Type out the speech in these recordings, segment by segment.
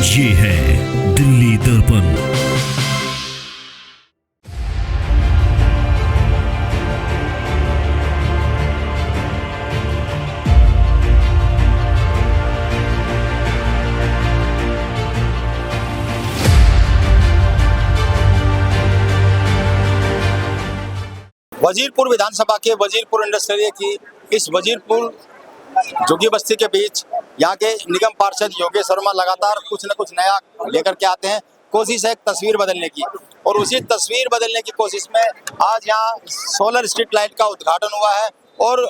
ये है दिल्ली दर्पण। वजीरपुर विधानसभा के वजीरपुर इंडस्ट्रियल की इस वजीरपुर झुग्गी बस्ती के बीच यहाँ के निगम पार्षद योगेश शर्मा लगातार कुछ न कुछ नया लेकर के आते हैं। कोशिश है एक तस्वीर बदलने की, और उसी तस्वीर बदलने की कोशिश में आज यहाँ सोलर स्ट्रीट लाइट का उद्घाटन हुआ है और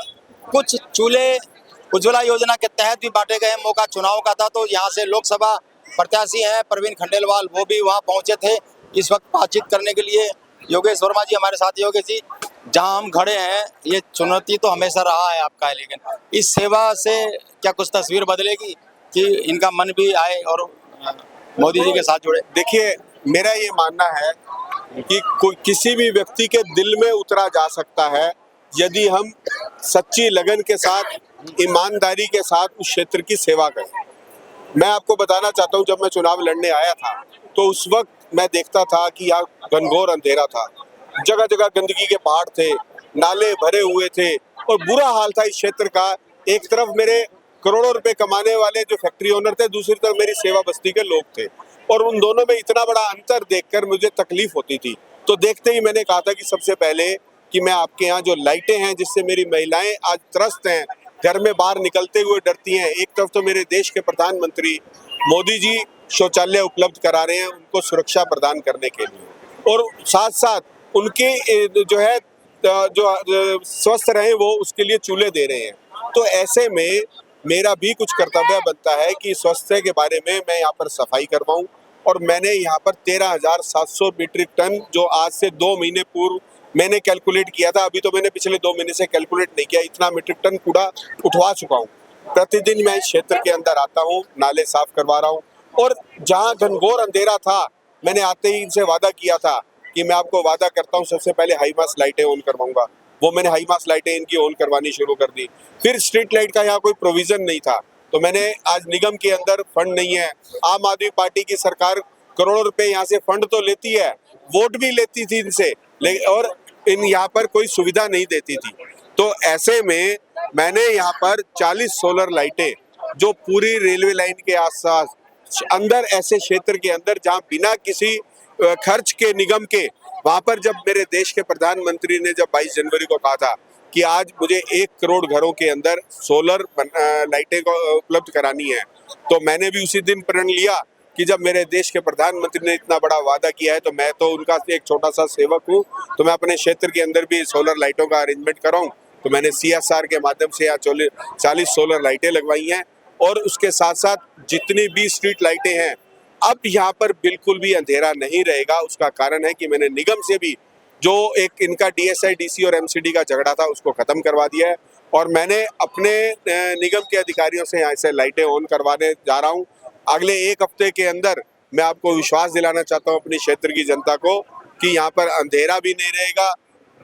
कुछ चूल्हे उज्ज्वला योजना के तहत भी बांटे गए। मौका चुनाव का था, तो यहाँ से लोकसभा प्रत्याशी हैं प्रवीण खंडेलवाल, वो भी वहाँ पहुँचे थे इस वक्त बातचीत करने के लिए। योगेश वर्मा जी हमारे साथ। योगेश जी, जहाँ हम खड़े हैं ये चुनौती तो हमेशा रहा है आपका, लेकिन इस सेवा से क्या कुछ तस्वीर बदलेगी कि इनका मन भी आए और मोदी जी के साथ जुड़े? देखिए, मेरा ये मानना है कि किसी भी व्यक्ति के दिल में उतरा जा सकता है यदि हम सच्ची लगन के साथ, ईमानदारी के साथ उस क्षेत्र की सेवा करें। मैं आपको बताना चाहता हूँ, जब मैं चुनाव लड़ने आया था तो उस वक्त मैं देखता था कि यहाँ घनघोर अंधेरा था, जगह जगह गंदगी के पहाड़ थे, नाले भरे हुए थे और बुरा हाल था इस क्षेत्र का। एक तरफ मेरे करोड़ों रुपए कमाने वाले जो फैक्ट्री ओनर थे, दूसरी तरफ मेरी सेवा बस्ती के लोग थे, और उन दोनों में इतना बड़ा अंतर देखकर मुझे तकलीफ होती थी। तो देखते ही मैंने कहा था कि सबसे पहले कि मैं आपके यहाँ जो लाइटें हैं जिससे मेरी महिलाएं आज त्रस्त हैं, घर में बाहर निकलते हुए डरती हैं। एक तरफ तो मेरे देश के प्रधानमंत्री मोदी जी शौचालय उपलब्ध करा रहे हैं उनको सुरक्षा प्रदान करने के लिए, और साथ साथ उनके जो है जो स्वस्थ रहे वो उसके लिए चूल्हे दे रहे हैं। तो ऐसे में मेरा भी कुछ कर्तव्य बनता है कि स्वास्थ्य के बारे में मैं यहाँ पर सफाई करवाऊँ, और मैंने यहाँ पर 13,700 मीट्रिक टन, जो आज से 2 महीने पूर्व मैंने कैलकुलेट किया था, अभी तो मैंने पिछले 2 महीने से कैलकुलेट नहीं किया, इतना मीट्रिक टन कूड़ा उठवा चुका हूँ। प्रतिदिन मैं इस क्षेत्र के अंदर आता हूँ, नाले साफ करवा रहा हूँ, और जहाँ घनघोर अंधेरा था मैंने आते ही इनसे वादा किया था कि मैं आपको वादा करता हूँ सबसे पहले हाई मास लाइटें ऑन करवाऊंगा। वो मैंने हाई मास लाइटें इनकी ऑन करवानी शुरू कर दी। फिर स्ट्रीट लाइट का यहाँ कोई प्रोविजन नहीं था, तो मैंने आज निगम के अंदर फंड नहीं है। आम आदमी पार्टी की सरकार करोड़ों रुपए यहाँ से फंड तो लेती है, वोट भी लेती थी इनसे, और इन यहाँ पर कोई सुविधा नहीं देती थी। तो ऐसे में मैंने यहाँ पर 40 सोलर लाइटें, जो पूरी रेलवे लाइन के आसपास अंदर ऐसे क्षेत्र के अंदर जहाँ बिना किसी खर्च के निगम के, वहां पर जब मेरे देश के प्रधानमंत्री ने जब 22 जनवरी को कहा था कि आज मुझे 1 करोड़ घरों के अंदर सोलर लाइटें को उपलब्ध करानी है, तो मैंने भी उसी दिन प्रण लिया कि जब मेरे देश के प्रधानमंत्री ने इतना बड़ा वादा किया है तो मैं तो उनका एक छोटा सा सेवक हूँ, तो मैं अपने क्षेत्र के अंदर भी सोलर लाइटों का अरेंजमेंट कराऊं। तो मैंने CSR के माध्यम से यहाँ 40 सोलर लाइटें लगवाई हैं, और उसके साथ साथ जितनी भी स्ट्रीट लाइटें हैं, अब यहाँ पर बिल्कुल भी अंधेरा नहीं रहेगा। उसका कारण है कि मैंने निगम से भी जो एक इनका DSI DC और MCD का झगड़ा था उसको खत्म करवा दिया है, और मैंने अपने निगम के अधिकारियों से यहाँ से लाइटें ऑन करवाने जा रहा हूँ। अगले 1 हफ्ते के अंदर मैं आपको विश्वास दिलाना चाहता हूँ अपने क्षेत्र की जनता को कि यहाँ पर अंधेरा भी नहीं रहेगा,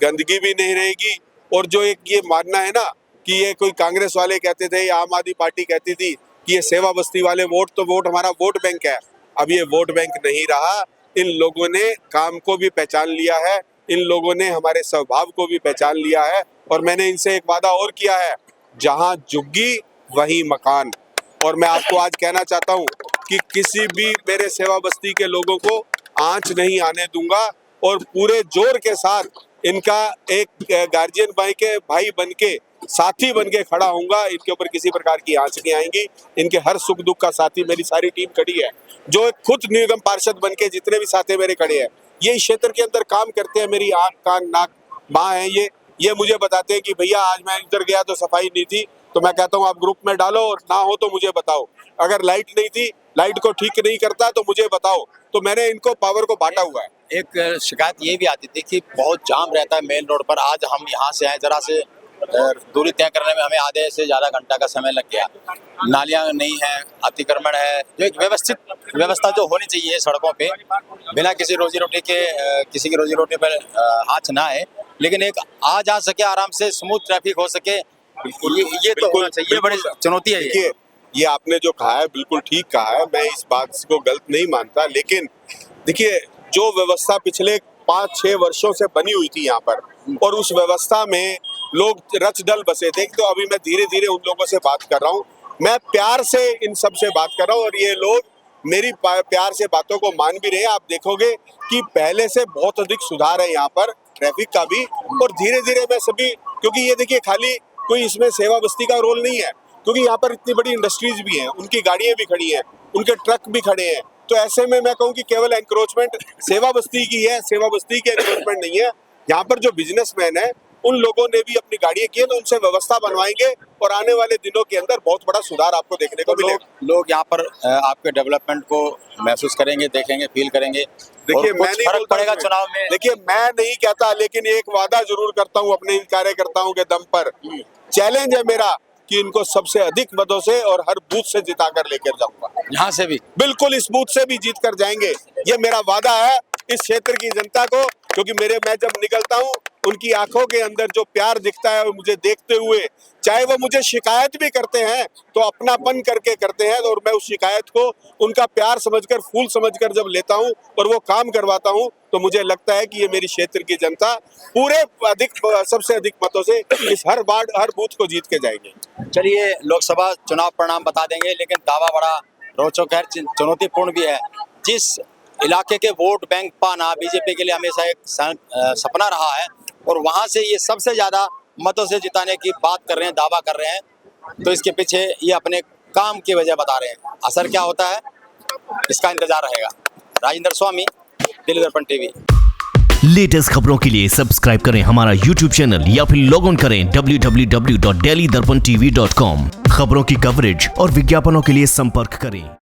गंदगी भी नहीं रहेगी। और जो एक ये मानना है ना कि ये कोई कांग्रेस वाले कहते थे या आम आदमी पार्टी कहती थी कि ये सेवा बस्ती वाले वोट हमारा वोट बैंक है, अब ये वोट बैंक नहीं रहा। इन लोगों ने काम को भी पहचान लिया है, इन लोगों ने हमारे स्वभाव को भी पहचान लिया है, और मैंने इनसे एक वादा और किया है, जहां झुग्गी वही मकान। और मैं आपको आज कहना चाहता हूं कि किसी भी मेरे सेवा बस्ती के लोगों को आंच नहीं आने दूंगा, और पूरे जोर के साथ इनका एक गार्जियन भाई बन के, साथी बन के खड़ा होऊंगा। इनके ऊपर किसी प्रकार की आंच नहीं आएंगी। इनके हर सुख दुख का साथी मेरी सारी टीम खड़ी है, जो खुद निगम पार्षद बन के जितने भी साथी मेरे खड़े हैं, ये इस क्षेत्र के अंदर काम करते हैं। मेरी आंख कान नाक माँ है ये मुझे बताते हैं कि भैया आज मैं इधर गया तो सफाई नहीं थी, तो मैं कहता हूँ आप ग्रुप में डालो, और ना हो तो मुझे बताओ। अगर लाइट नहीं थी, लाइट को ठीक नहीं करता तो मुझे बताओ। तो मैंने इनको पावर को बांटा हुआ है। एक शिकायत ये भी आती थी कि बहुत जाम रहता है मेन रोड पर। आज हम यहाँ से आए, जरा से दूरी तय करने में हमें आधे से ज़्यादा घंटा का समय लग गया। नालियाँ नहीं है, अतिक्रमण है, जो एक व्यवस्थित व्यवस्था जो होनी चाहिए सड़कों पे, बिना किसी रोजी रोटी के किसी की रोजी रोटी पर हाथ ना आए, लेकिन एक आ जा सके, आराम से स्मूथ ट्रैफिक हो सके, ये तो होना चाहिए। बड़ी चुनौती है ये। ये आपने जो कहा है बिल्कुल ठीक कहा है, मैं इस बात को गलत नहीं मानता। लेकिन देखिए, जो व्यवस्था पिछले 5-6 वर्षों से बनी हुई थी यहाँ पर, और उस व्यवस्था में लोग रच डल बसे थे, तो अभी मैं धीरे धीरे उन लोगों से बात कर रहा हूँ, मैं प्यार से इन सब से बात कर रहा हूँ, और ये लोग मेरी प्यार से बातों को मान भी रहे हैं। आप देखोगे कि पहले से बहुत अधिक सुधार है यहाँ पर ट्रैफिक का भी, और धीरे धीरे मैं सभी, क्योंकि ये देखिए खाली कोई इसमें सेवा बस्ती का रोल नहीं है, क्योंकि यहाँ पर इतनी बड़ी इंडस्ट्रीज भी हैं, उनकी गाड़ियाँ भी खड़ी हैं, उनके ट्रक भी खड़े हैं, तो ऐसे में मैं कहूँ कि केवल एंक्रोचमेंट सेवा बस्ती की है, सेवा बस्ती की एंक्रोचमेंट नहीं है। यहाँ पर जो बिजनेसमैन है उन लोगों ने भी अपनी गाड़ियाँ की है, तो उनसे व्यवस्था बनवाएंगे और आने वाले दिनों के अंदर बहुत बड़ा सुधार आपको देखने को मिलेगा। लोग यहाँ पर आपके डेवलपमेंट को महसूस करेंगे, देखेंगे, फील करेंगे। देखिए, और मैं कुछ नहीं फर्क बोलता पड़ेगा कि चुनाव में। देखिए, मैं नहीं कहता, लेकिन एक वादा जरूर करता हूँ अपने इन कार्यकर्ताओं के दम पर। चैलेंज है मेरा कि इनको सबसे अधिक मतों से और हर बूथ से जिता कर लेकर जाऊंगा। यहाँ से भी बिल्कुल इस बूथ से भी जीत कर जाएंगे, ये मेरा वादा है इस क्षेत्र की जनता को, क्योंकि मैं जब निकलता हूँ उनकी आंखों के अंदर जो प्यार दिखता है, और मुझे देखते हुए, चाहे वो मुझे शिकायत भी करते हैं तो अपनापन करके करते हैं, और मैं उस शिकायत को उनका प्यार समझकर, फूल समझकर जब लेता हूँ और वो काम करवाता हूँ, तो मुझे लगता है कि ये मेरी क्षेत्र की जनता पूरे सबसे अधिक मतों से इस हर बूथ को जीत के जाएंगे। चलिए, लोकसभा चुनाव परिणाम बता देंगे, लेकिन दावा बड़ा रोचक है, चुनौतीपूर्ण भी है। जिस इलाके के वोट बैंक पाना बीजेपी के लिए हमेशा एक सपना रहा है, और वहां से ये सबसे ज्यादा मतों से जिताने की बात कर रहे हैं, दावा कर रहे हैं, तो इसके पीछे ये अपने काम की वजह बता रहे हैं। असर क्या होता है इसका इंतजार रहेगा। राजेंद्र स्वामी, दिल्ली दर्पण टीवी। लेटेस्ट खबरों के लिए सब्सक्राइब करें हमारा यूट्यूब चैनल या फिर लॉग ऑन करें www.delhidarpantv.com। खबरों की कवरेज और विज्ञापनों के लिए संपर्क करें।